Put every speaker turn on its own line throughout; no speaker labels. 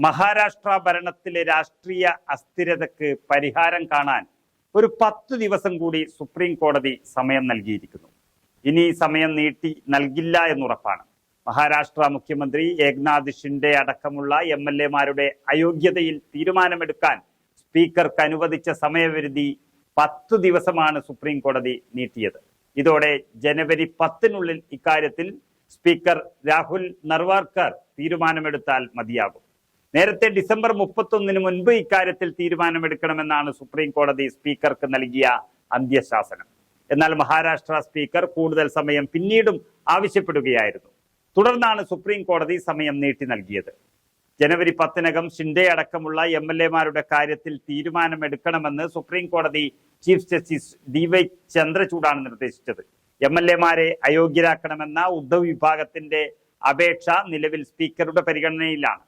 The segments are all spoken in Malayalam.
മഹാരാഷ്ട്ര ഭരണത്തിലെ രാഷ്ട്രീയ അസ്ഥിരതയ്ക്ക് പരിഹാരം കാണാൻ ഒരു 10 ദിവസം കൂടി സുപ്രീം കോടതി സമയം നൽകിയിരിക്കുന്നു. ഇനി സമയം നീട്ടി നൽകില്ല എന്നുറപ്പാണ്. മഹാരാഷ്ട്ര മുഖ്യമന്ത്രി ഏക്നാഥ് ഷിൻഡെ അടക്കമുള്ള MLA-മാരുടെ അയോഗ്യതയിൽ തീരുമാനമെടുക്കാൻ സ്പീക്കർക്ക് അനുവദിച്ച സമയപരിധി 10 ദിവസമാണ് സുപ്രീം കോടതി നീട്ടിയത്. ഇതോടെ ജനുവരി 10-നുള്ളിൽ ഇക്കാര്യത്തിൽ സ്പീക്കർ രാഹുൽ നർവാർക്കർ തീരുമാനമെടുത്താൽ മതിയാകും. നേരത്തെ ഡിസംബർ 31-ന് മുൻപ് ഇക്കാര്യത്തിൽ തീരുമാനമെടുക്കണമെന്നാണ് സുപ്രീം കോടതി സ്പീക്കർക്ക് നൽകിയ അന്ത്യശാസനം. എന്നാൽ മഹാരാഷ്ട്ര സ്പീക്കർ കൂടുതൽ സമയം പിന്നീടും ആവശ്യപ്പെടുകയായിരുന്നു. തുടർന്നാണ് സുപ്രീം കോടതി സമയം നീട്ടി നൽകിയത്. ജനുവരി 10-നകം ഷിൻഡെ അടക്കമുള്ള MLA-മാരുടെ കാര്യത്തിൽ തീരുമാനമെടുക്കണമെന്ന് സുപ്രീം കോടതി ചീഫ് ജസ്റ്റിസ് DY ചന്ദ്രചൂഡാണ് നിർദ്ദേശിച്ചത്. MLA-മാരെ അയോഗ്യരാക്കണമെന്ന ഉദ്ധവ് വിഭാഗത്തിന്റെ അപേക്ഷ നിലവിൽ സ്പീക്കറുടെ പരിഗണനയിലാണ്.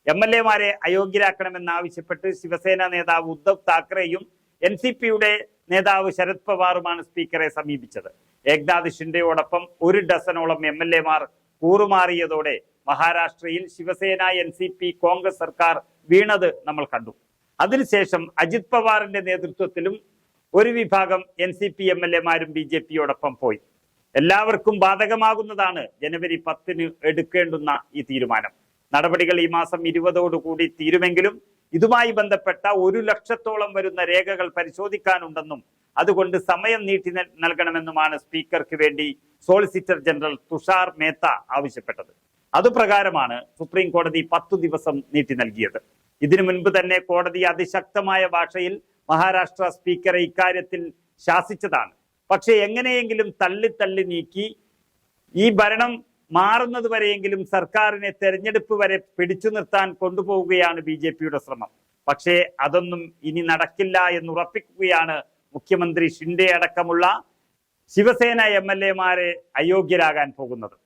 MLA-മാരെ അയോഗ്യരാക്കണമെന്നാവശ്യപ്പെട്ട് ശിവസേന നേതാവ് ഉദ്ധവ് താക്കറെയും NCP-യുടെ നേതാവ് ശരത് പവാറുമാണ് സ്പീക്കറെ സമീപിച്ചത്. ഏക്നാഥ് ഷിൻഡെയോടൊപ്പം 1 ഡസനോളം MLA-മാർ കൂറുമാറിയതോടെ മഹാരാഷ്ട്രയിൽ ശിവസേന NCP കോൺഗ്രസ് സർക്കാർ വീണത് നമ്മൾ കണ്ടു. അതിനുശേഷം അജിത് പവാറിന്റെ നേതൃത്വത്തിലും ഒരു വിഭാഗം NCP MLA-മാരും BJP-യോടൊപ്പം പോയി. എല്ലാവർക്കും ബാധകമാകുന്നതാണ് ജനുവരി 10-ന് എടുക്കേണ്ടുന്ന ഈ തീരുമാനം. നടപടികൾ ഈ മാസം 20-ഓടുകൂടി തീരുമെങ്കിലും ഇതുമായി ബന്ധപ്പെട്ട 1 ലക്ഷത്തോളം വരുന്ന രേഖകൾ പരിശോധിക്കാനുണ്ടെന്നും അതുകൊണ്ട് സമയം നീട്ടി നൽകണമെന്നുമാണ് സ്പീക്കർക്ക് വേണ്ടി സോളിസിറ്റർ ജനറൽ തുഷാർ മേത്ത ആവശ്യപ്പെട്ടത്. അതുപ്രകാരമാണ് സുപ്രീം കോടതി 10 ദിവസം നീട്ടി നൽകിയത്. ഇതിനു മുൻപ് തന്നെ കോടതി അതിശക്തമായ ഭാഷയിൽ മഹാരാഷ്ട്ര സ്പീക്കറെ ഇക്കാര്യത്തിൽ ശാസിച്ചതാണ്. പക്ഷെ എങ്ങനെയെങ്കിലും തള്ളി നീക്കി ഈ ഭരണം മാറുന്നത് വരെയെങ്കിലും സർക്കാരിനെ തെരഞ്ഞെടുപ്പ് വരെ പിടിച്ചു നിർത്താൻ കൊണ്ടുപോവുകയാണ് BJP-യുടെ ശ്രമം. പക്ഷേ അതൊന്നും ഇനി നടക്കില്ല എന്നുറപ്പിക്കുകയാണ് മുഖ്യമന്ത്രി ഷിൻഡെ അടക്കമുള്ള ശിവസേന MLA-മാരെ അയോഗ്യരാകാൻ പോകുന്നത്.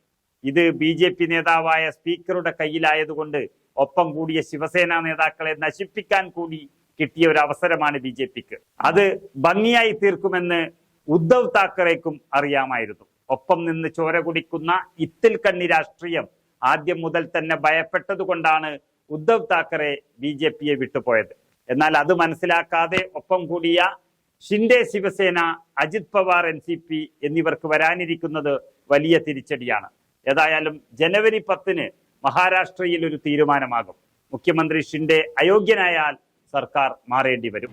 ഇത് BJP നേതാവായ സ്പീക്കറുടെ കയ്യിലായതുകൊണ്ട് ഒപ്പം കൂടിയ ശിവസേന നേതാക്കളെ നശിപ്പിക്കാൻ കൂടി കിട്ടിയ ഒരു അവസരമാണ് BJP-ക്ക്. അത് ഭംഗിയായി തീർക്കുമെന്ന് ഉദ്ധവ് താക്കറേക്കും അറിയാമായിരുന്നു. ഒപ്പം നിന്ന് ചോര കുടിക്കുന്ന ഇത്തിൽ കണ്ണി രാഷ്ട്രീയം ആദ്യം മുതൽ തന്നെ ഭയപ്പെട്ടതുകൊണ്ടാണ് ഉദ്ധവ് താക്കറെ BJP-യെ വിട്ടുപോയത്. എന്നാൽ അത് മനസ്സിലാക്കാതെ ഒപ്പം കൂടിയ ഷിൻഡെ ശിവസേന, അജിത് പവാർ NCP എന്നിവർക്ക് വരാനിരിക്കുന്നത് വലിയ തിരിച്ചടിയാണ്. ഏതായാലും ജനുവരി 10-ന് മഹാരാഷ്ട്രയിൽ ഒരു തീരുമാനമാകും. മുഖ്യമന്ത്രി ഷിൻഡെ അയോഗ്യനായാൽ സർക്കാർ മാറേണ്ടി വരും.